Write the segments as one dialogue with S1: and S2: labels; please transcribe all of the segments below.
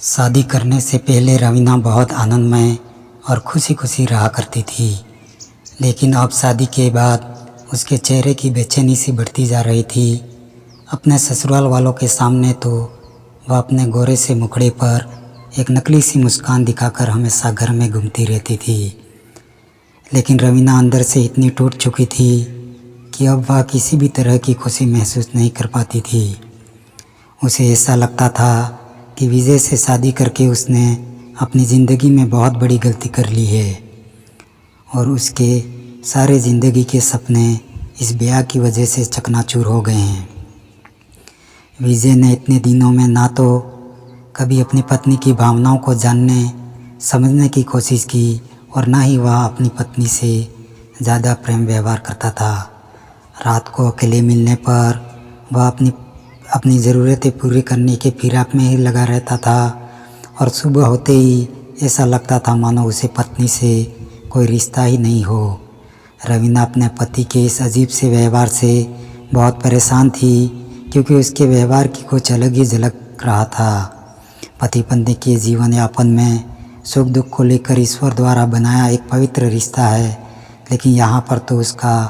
S1: शादी करने से पहले रवीना बहुत आनंदमय और खुशी खुशी रहा करती थी, लेकिन अब शादी के बाद उसके चेहरे की बेचैनी सी बढ़ती जा रही थी। अपने ससुराल वालों के सामने तो वह अपने गोरे से मुखड़े पर एक नकली सी मुस्कान दिखाकर हमेशा घर में घूमती रहती थी, लेकिन रवीना अंदर से इतनी टूट चुकी थी कि अब वह किसी भी तरह की खुशी महसूस नहीं कर पाती थी। उसे ऐसा लगता था कि विजय से शादी करके उसने अपनी ज़िंदगी में बहुत बड़ी गलती कर ली है और उसके सारे ज़िंदगी के सपने इस ब्याह की वजह से चकनाचूर हो गए हैं। विजय ने इतने दिनों में ना तो कभी अपनी पत्नी की भावनाओं को जानने समझने की कोशिश की और ना ही वह अपनी पत्नी से ज़्यादा प्रेम व्यवहार करता था। रात को अकेले मिलने पर वह अपनी ज़रूरतें पूरी करने के फिराक में ही लगा रहता था और सुबह होते ही ऐसा लगता था मानो उसे पत्नी से कोई रिश्ता ही नहीं हो। रवीना अपने पति के इस अजीब से व्यवहार से बहुत परेशान थी, क्योंकि उसके व्यवहार की कुछ अलग ही झलक रहा था। पति पत्नी के जीवन यापन में सुख दुख को लेकर ईश्वर द्वारा बनाया एक पवित्र रिश्ता है, लेकिन यहाँ पर तो उसका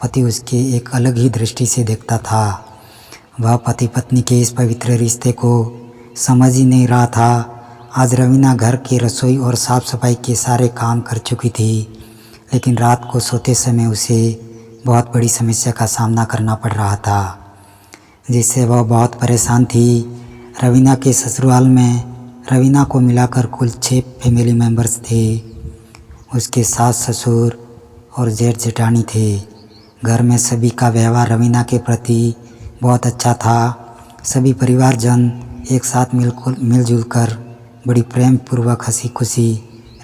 S1: पति उसके एक अलग ही दृष्टि से देखता था। वह पति पत्नी के इस पवित्र रिश्ते को समझ ही नहीं रहा था। आज रवीना घर की रसोई और साफ़ सफाई के सारे काम कर चुकी थी, लेकिन रात को सोते समय उसे बहुत बड़ी समस्या का सामना करना पड़ रहा था, जिससे वह बहुत परेशान थी। रवीना के ससुराल में रवीना को मिलाकर कुल 6 फैमिली मेंबर्स थे। उसके सास ससुर और जेठ जेठानी थे। घर में सभी का व्यवहार रवीना के प्रति बहुत अच्छा था। सभी परिवारजन एक साथ मिलजुल कर बड़ी प्रेम पूर्वक हंसी खुशी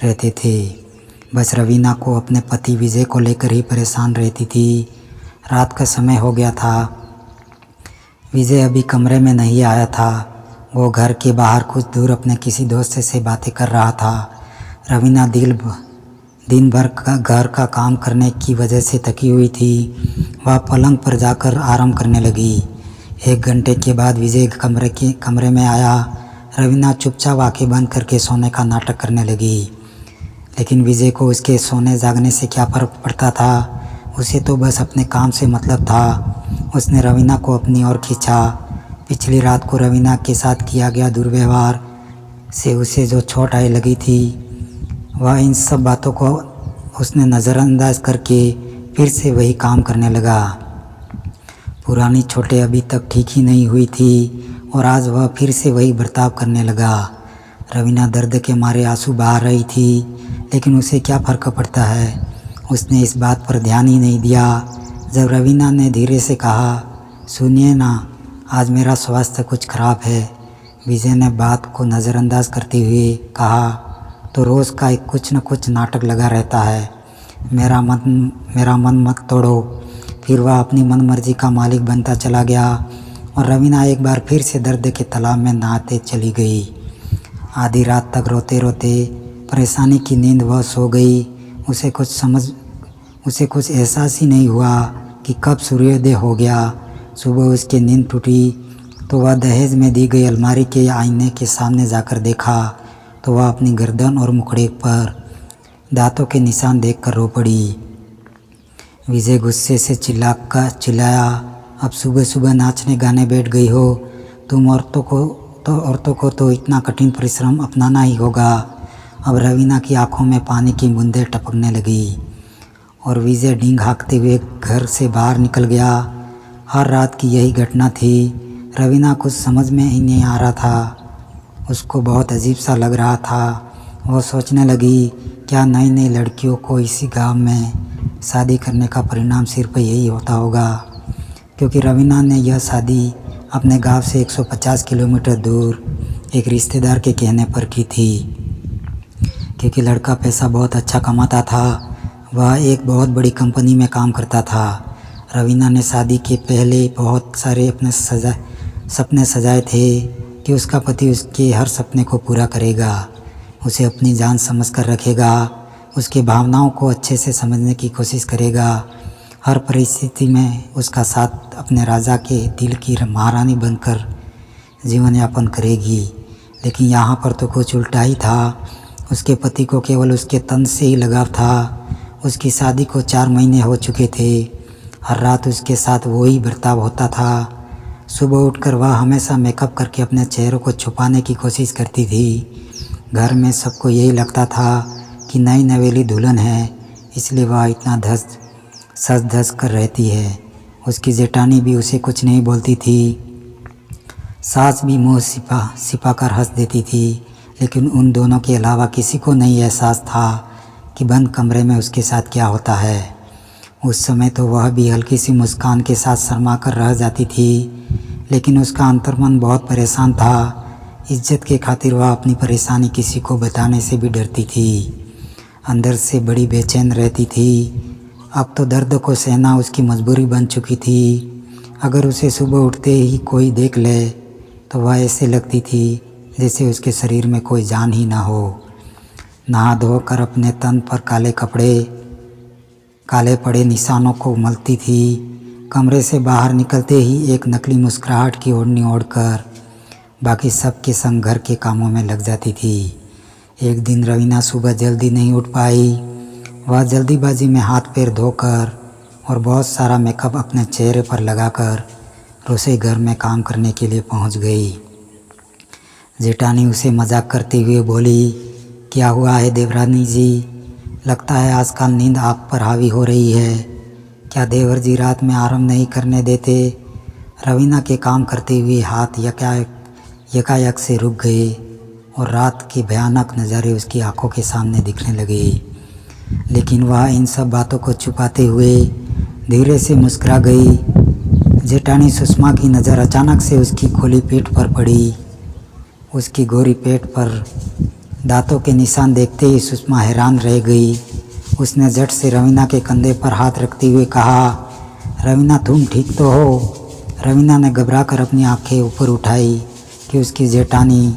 S1: रहते थे। बस रवीना को अपने पति विजय को लेकर ही परेशान रहती थी। रात का समय हो गया था। विजय अभी कमरे में नहीं आया था। वो घर के बाहर कुछ दूर अपने किसी दोस्त से बातें कर रहा था। रवीना दिन भर घर का काम करने की वजह से थकी हुई थी। वह पलंग पर जाकर आराम करने लगी। 1 घंटे के बाद विजय कमरे में आया। रवीना चुपचाप आंखें बंद करके सोने का नाटक करने लगी, लेकिन विजय को उसके सोने जागने से क्या फ़र्क पड़ता था। उसे तो बस अपने काम से मतलब था। उसने रवीना को अपनी ओर खींचा। पिछली रात को रवीना के साथ किया गया दुर्व्यवहार से उसे जो चोट आई लगी थी, वह इन सब बातों को उसने नज़रअंदाज करके फिर से वही काम करने लगा। पुरानी चोटें अभी तक ठीक ही नहीं हुई थी और आज वह फिर से वही बर्ताव करने लगा। रवीना दर्द के मारे आंसू बहा रही थी, लेकिन उसे क्या फ़र्क पड़ता है। उसने इस बात पर ध्यान ही नहीं दिया। जब रवीना ने धीरे से कहा, सुनिए ना, आज मेरा स्वास्थ्य कुछ ख़राब है, विजय ने बात को नज़रअंदाज करते हुए कहा, तो रोज़ का एक कुछ न कुछ नाटक लगा रहता है। मेरा मन मत तोड़ो। फिर वह अपनी मनमर्जी का मालिक बनता चला गया और रवीना एक बार फिर से दर्द के तालाब में नहाते चली गई। आधी रात तक रोते रोते परेशानी की नींद वह सो गई। उसे कुछ एहसास ही नहीं हुआ कि कब सूर्योदय हो गया। सुबह उसकी नींद टूटी तो वह दहेज में दी गई अलमारी के आईने के सामने जाकर देखा तो वह अपनी गर्दन और मुखड़े पर दांतों के निशान देखकर रो पड़ी। विजय गुस्से से चिल्लाया, अब सुबह सुबह नाचने गाने बैठ गई हो। तुम औरतों को तो इतना कठिन परिश्रम अपनाना ही होगा। अब रवीना की आंखों में पानी की बूंदें टपकने लगी और विजय डींग हाँकते हुए घर से बाहर निकल गया। हर रात की यही घटना थी। रवीना कुछ समझ में ही नहीं आ रहा था। उसको बहुत अजीब सा लग रहा था। वो सोचने लगी, क्या नई नई लड़कियों को इसी गांव में शादी करने का परिणाम सिर्फ यही होता होगा, क्योंकि रवीना ने यह शादी अपने गांव से 150 किलोमीटर दूर एक रिश्तेदार के कहने पर की थी, क्योंकि लड़का पैसा बहुत अच्छा कमाता था। वह एक बहुत बड़ी कंपनी में काम करता था। रवीना ने शादी के पहले बहुत सारे अपने सपने सजाए थे कि उसका पति उसके हर सपने को पूरा करेगा, उसे अपनी जान समझकर रखेगा, उसकी भावनाओं को अच्छे से समझने की कोशिश करेगा, हर परिस्थिति में उसका साथ अपने राजा के दिल की महारानी बनकर जीवन यापन करेगी। लेकिन यहाँ पर तो कुछ उल्टा ही था। उसके पति को केवल उसके तन से ही लगाव था। उसकी शादी को 4 महीने हो चुके थे। हर रात उसके साथ वही बर्ताव होता था। सुबह उठकर वह हमेशा मेकअप करके अपने चेहरे को छुपाने की कोशिश करती थी। घर में सबको यही लगता था कि नई नवेली दुल्हन है, इसलिए वह इतना सज धज कर रहती है। उसकी जेठानी भी उसे कुछ नहीं बोलती थी। सास भी मुँह छिपा कर हंस देती थी, लेकिन उन दोनों के अलावा किसी को नहीं एहसास था कि बंद कमरे में उसके साथ क्या होता है। उस समय तो वह भी हल्की सी मुस्कान के साथ शर्मा कर रह जाती थी, लेकिन उसका अंतर्मन बहुत परेशान था। इज्जत के खातिर वह अपनी परेशानी किसी को बताने से भी डरती थी। अंदर से बड़ी बेचैन रहती थी। अब तो दर्द को सहना उसकी मजबूरी बन चुकी थी। अगर उसे सुबह उठते ही कोई देख ले तो वह ऐसे लगती थी जैसे उसके शरीर में कोई जान ही ना हो। नहा धोकर अपने तन पर काले पड़े निशानों को मलती थी। कमरे से बाहर निकलते ही एक नकली मुस्कुराहट की ओढ़नी ओढ़कर बाकी सब के संग घर के कामों में लग जाती थी। एक दिन रवीना सुबह जल्दी नहीं उठ पाई। वह जल्दीबाजी में हाथ पैर धोकर और बहुत सारा मेकअप अपने चेहरे पर लगाकर रसोई घर में काम करने के लिए पहुंच गई। जेठानी उसे मजाक करते हुए बोली, क्या हुआ है देवरानी जी? लगता है आजकल नींद आप पर हावी हो रही है। क्या देवर जी रात में आराम नहीं करने देते? रवीना के काम करते हुए हाथ यकायक से रुक गए और रात के भयानक नज़ारे उसकी आंखों के सामने दिखने लगे। लेकिन वह इन सब बातों को छुपाते हुए धीरे से मुस्कुरा गई। जेठानी सुषमा की नज़र अचानक से उसकी खोली पीठ पर पड़ी। उसकी गोरी पेट पर दांतों के निशान देखते ही सुषमा हैरान रह गई। उसने झट से रवीना के कंधे पर हाथ रखते हुए कहा, रवीना तुम ठीक तो हो? रवीना ने घबराकर अपनी आंखें ऊपर उठाई कि उसकी जेठानी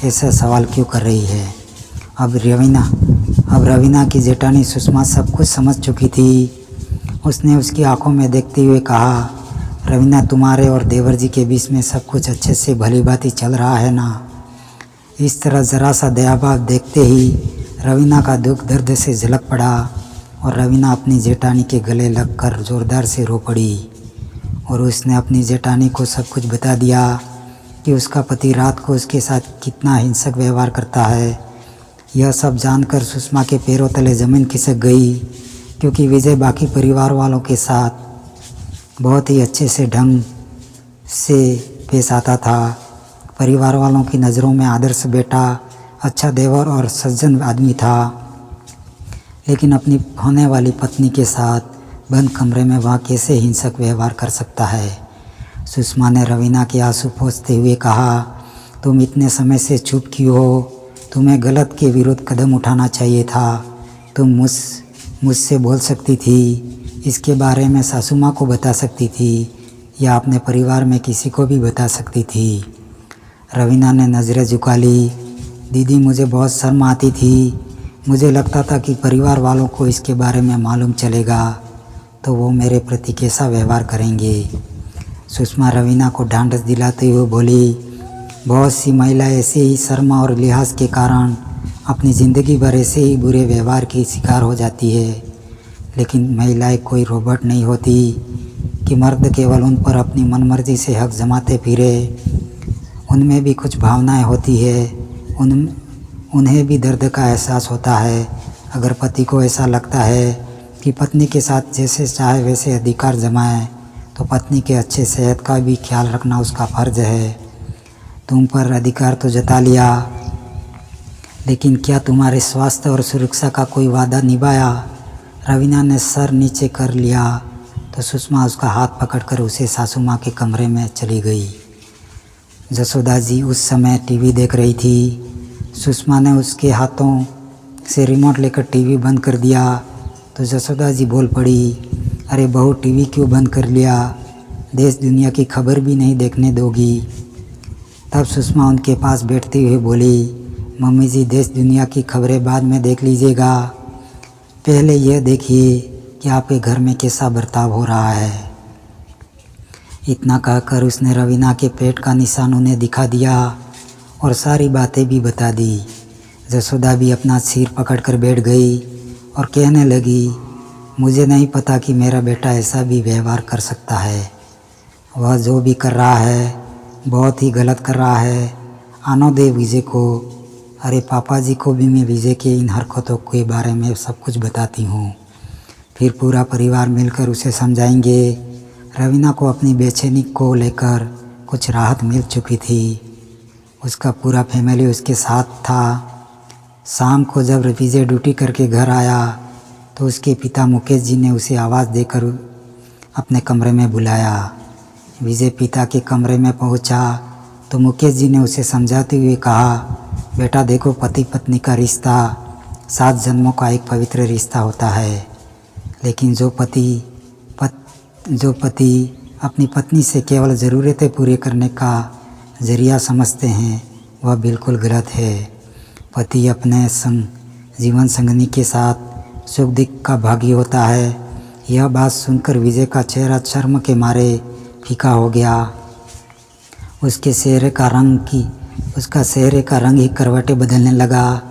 S1: ऐसा सवाल क्यों कर रही है। अब रवीना की जेठानी सुषमा सब कुछ समझ चुकी थी। उसने उसकी आंखों में देखते हुए कहा, रवीना तुम्हारे और देवर जी के बीच में सब कुछ अच्छे से भली भांति चल रहा है ना? इस तरह ज़रा सा दयाभाव देखते ही रवीना का दुख दर्द से झलक पड़ा और रवीना अपनी जेठानी के गले लगकर ज़ोरदार से रो पड़ी और उसने अपनी जेठानी को सब कुछ बता दिया कि उसका पति रात को उसके साथ कितना हिंसक व्यवहार करता है। यह सब जानकर सुषमा के पैरों तले ज़मीन खिसक गई, क्योंकि विजय बाकी परिवार वालों के साथ बहुत ही अच्छे से ढंग से पेश आता था। परिवार वालों की नज़रों में आदर्श बेटा, अच्छा देवर और सज्जन आदमी था, लेकिन अपनी होने वाली पत्नी के साथ बंद कमरे में वह कैसे हिंसक व्यवहार कर सकता है। सुषमा ने रवीना के आंसू पोंछते हुए कहा, तुम इतने समय से चुप क्यों हो? तुम्हें गलत के विरुद्ध कदम उठाना चाहिए था। तुम मुझसे बोल सकती थी, इसके बारे में सासू माँ को बता सकती थी या अपने परिवार में किसी को भी बता सकती थी। रवीना ने नज़रें झुका ली। दीदी मुझे बहुत शर्म आती थी। मुझे लगता था कि परिवार वालों को इसके बारे में मालूम चलेगा तो वो मेरे प्रति कैसा व्यवहार करेंगे। सुषमा रवीना को ढांढस दिलाते हुए बोली, बहुत सी महिलाएं ऐसे ही शर्म और लिहाज के कारण अपनी ज़िंदगी भर ऐसे ही बुरे व्यवहार की शिकार हो जाती है, लेकिन महिलाएं कोई रोबोट नहीं होती कि मर्द केवल उन पर अपनी मनमर्जी से हक जमाते फिरे। उनमें भी कुछ भावनाएं होती है। उन्हें भी दर्द का एहसास होता है। अगर पति को ऐसा लगता है कि पत्नी के साथ जैसे चाहे वैसे अधिकार जमाए तो पत्नी के अच्छे सेहत का भी ख्याल रखना उसका फ़र्ज है। तुम पर अधिकार तो जता लिया, लेकिन क्या तुम्हारे स्वास्थ्य और सुरक्षा का कोई वादा निभाया? रवीना ने सर नीचे कर लिया तो सुषमा उसका हाथ पकड़कर उसे सासू माँ के कमरे में चली गई। जसोदा जी उस समय टीवी देख रही थी। सुषमा ने उसके हाथों से रिमोट लेकर टीवी बंद कर दिया तो जसोदा जी बोल पड़ी, अरे बहू टीवी क्यों बंद कर लिया? देश दुनिया की खबर भी नहीं देखने दोगी? तब सुषमा उनके पास बैठते हुए बोली, मम्मी जी देश दुनिया की खबरें बाद में देख लीजिएगा, पहले यह देखिए कि आपके घर में कैसा बर्ताव हो रहा है। इतना कहकर उसने रवीना के पेट का निशान उन्हें दिखा दिया और सारी बातें भी बता दी। जसोदा भी अपना सिर पकड़कर बैठ गई और कहने लगी, मुझे नहीं पता कि मेरा बेटा ऐसा भी व्यवहार कर सकता है। वह जो भी कर रहा है बहुत ही गलत कर रहा है। आने दे विजय को। अरे पापा जी को भी मैं विजय के इन हरकतों के बारे में सब कुछ बताती हूँ, फिर पूरा परिवार मिलकर उसे समझाएंगे। रवीना को अपनी बेचैनी को लेकर कुछ राहत मिल चुकी थी। उसका पूरा फैमिली उसके साथ था। शाम को जब विजय ड्यूटी करके घर आया तो उसके पिता मुकेश जी ने उसे आवाज़ देकर अपने कमरे में बुलाया। विजय पिता के कमरे में पहुंचा तो मुकेश जी ने उसे समझाते हुए कहा, बेटा देखो, पति पत्नी का रिश्ता 7 जन्मों का एक पवित्र रिश्ता होता है, लेकिन जो पति अपनी पत्नी से केवल ज़रूरतें पूरी करने का जरिया समझते हैं वह बिल्कुल गलत है। पति अपने जीवन संगनी के साथ सुख दुख का भागी होता है। यह बात सुनकर विजय का चेहरा शर्म के मारे फीका हो गया। उसका चेहरे का रंग ही करवटें बदलने लगा,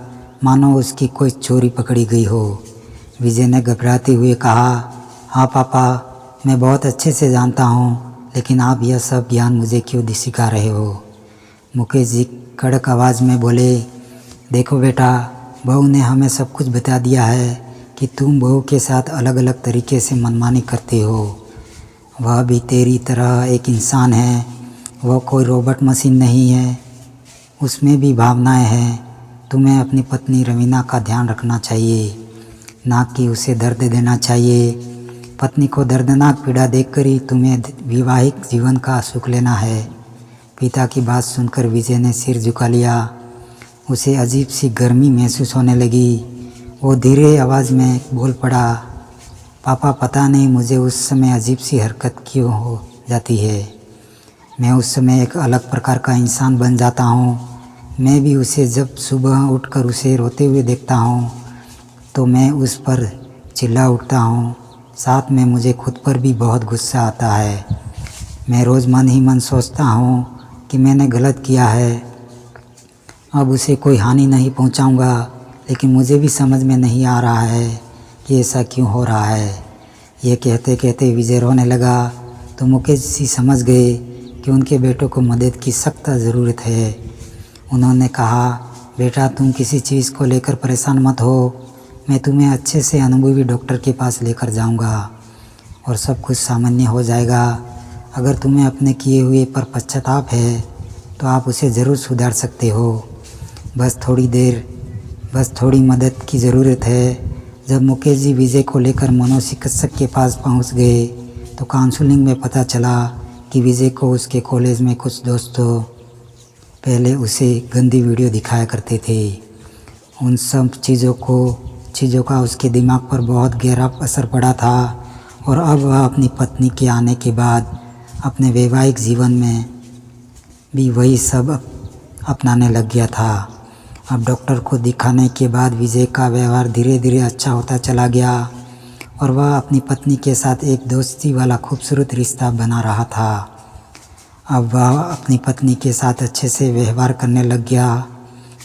S1: मानो उसकी कोई चोरी पकड़ी गई हो। विजय ने घबराते हुए कहा, हाँ पापा, मैं बहुत अच्छे से जानता हूँ, लेकिन आप यह सब ज्ञान मुझे क्यों सिखा रहे हो। मुकेश जी कड़क आवाज़ में बोले, देखो बेटा, बहू ने हमें सब कुछ बता दिया है कि तुम बहू के साथ अलग अलग तरीके से मनमानी करते हो। वह भी तेरी तरह एक इंसान है, वह कोई रोबोट मशीन नहीं है, उसमें भी भावनाएं हैं। तुम्हें अपनी पत्नी रवीना का ध्यान रखना चाहिए, ना कि उसे दर्द देना चाहिए। पत्नी को दर्दनाक पीड़ा देखकर ही तुम्हें वैवाहिक जीवन का सुख लेना है। पिता की बात सुनकर विजय ने सिर झुका लिया। उसे अजीब सी गर्मी महसूस होने लगी। वो धीरे आवाज़ में बोल पड़ा, पापा, पता नहीं मुझे उस समय अजीब सी हरकत क्यों हो जाती है। मैं उस समय एक अलग प्रकार का इंसान बन जाता हूँ। मैं भी उसे जब सुबह उठकर उसे रोते हुए देखता हूँ तो मैं उस पर चिल्ला उठता हूँ। साथ में मुझे खुद पर भी बहुत गुस्सा आता है। मैं रोज़ मन ही मन सोचता हूँ कि मैंने गलत किया है, अब उसे कोई हानि नहीं पहुँचाऊँगा, लेकिन मुझे भी समझ में नहीं आ रहा है कि ऐसा क्यों हो रहा है। ये कहते कहते विजय रोने लगा तो मुकेश जी समझ गए कि उनके बेटों को मदद की सख्त ज़रूरत है। उन्होंने कहा, बेटा, तुम किसी चीज़ को लेकर परेशान मत हो, मैं तुम्हें अच्छे से अनुभवी डॉक्टर के पास लेकर जाऊंगा और सब कुछ सामान्य हो जाएगा। अगर तुम्हें अपने किए हुए पर पश्चाताप है तो आप उसे ज़रूर सुधार सकते हो। बस थोड़ी मदद की ज़रूरत है। जब मुकेश जी विजय को लेकर मनोचिकित्सक के पास पहुंच गए तो काउंसलिंग में पता चला कि विजय को उसके कॉलेज में कुछ दोस्तों पहले उसे गंदी वीडियो दिखाया करते थे। उन सब चीज़ों का उसके दिमाग पर बहुत गहरा असर पड़ा था और अब वह अपनी पत्नी के आने के बाद अपने वैवाहिक जीवन में भी वही सब अपनाने लग गया था। अब डॉक्टर को दिखाने के बाद विजय का व्यवहार धीरे धीरे अच्छा होता चला गया और वह अपनी पत्नी के साथ एक दोस्ती वाला खूबसूरत रिश्ता बना रहा था। अब वह अपनी पत्नी के साथ अच्छे से व्यवहार करने लग गया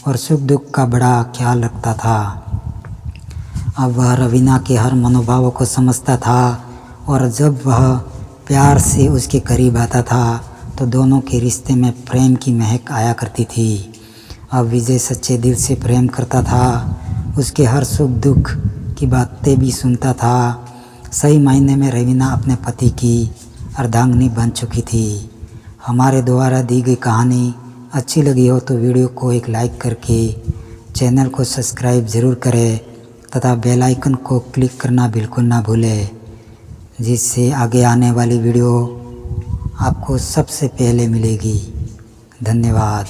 S1: और सुख दुख का बड़ा ख्याल रखता था। अब वह रवीना के हर मनोभावों को समझता था और जब वह प्यार से उसके करीब आता था तो दोनों के रिश्ते में प्रेम की महक आया करती थी। अब विजय सच्चे दिल से प्रेम करता था, उसके हर सुख दुख की बातें भी सुनता था। सही मायने में रवीना अपने पति की अर्धांगिनी बन चुकी थी। हमारे द्वारा दी गई कहानी अच्छी लगी हो तो वीडियो को एक लाइक करके चैनल को सब्सक्राइब ज़रूर करें तथा बेल आइकन को क्लिक करना बिल्कुल ना भूलें, जिससे आगे आने वाली वीडियो आपको सबसे पहले मिलेगी। धन्यवाद।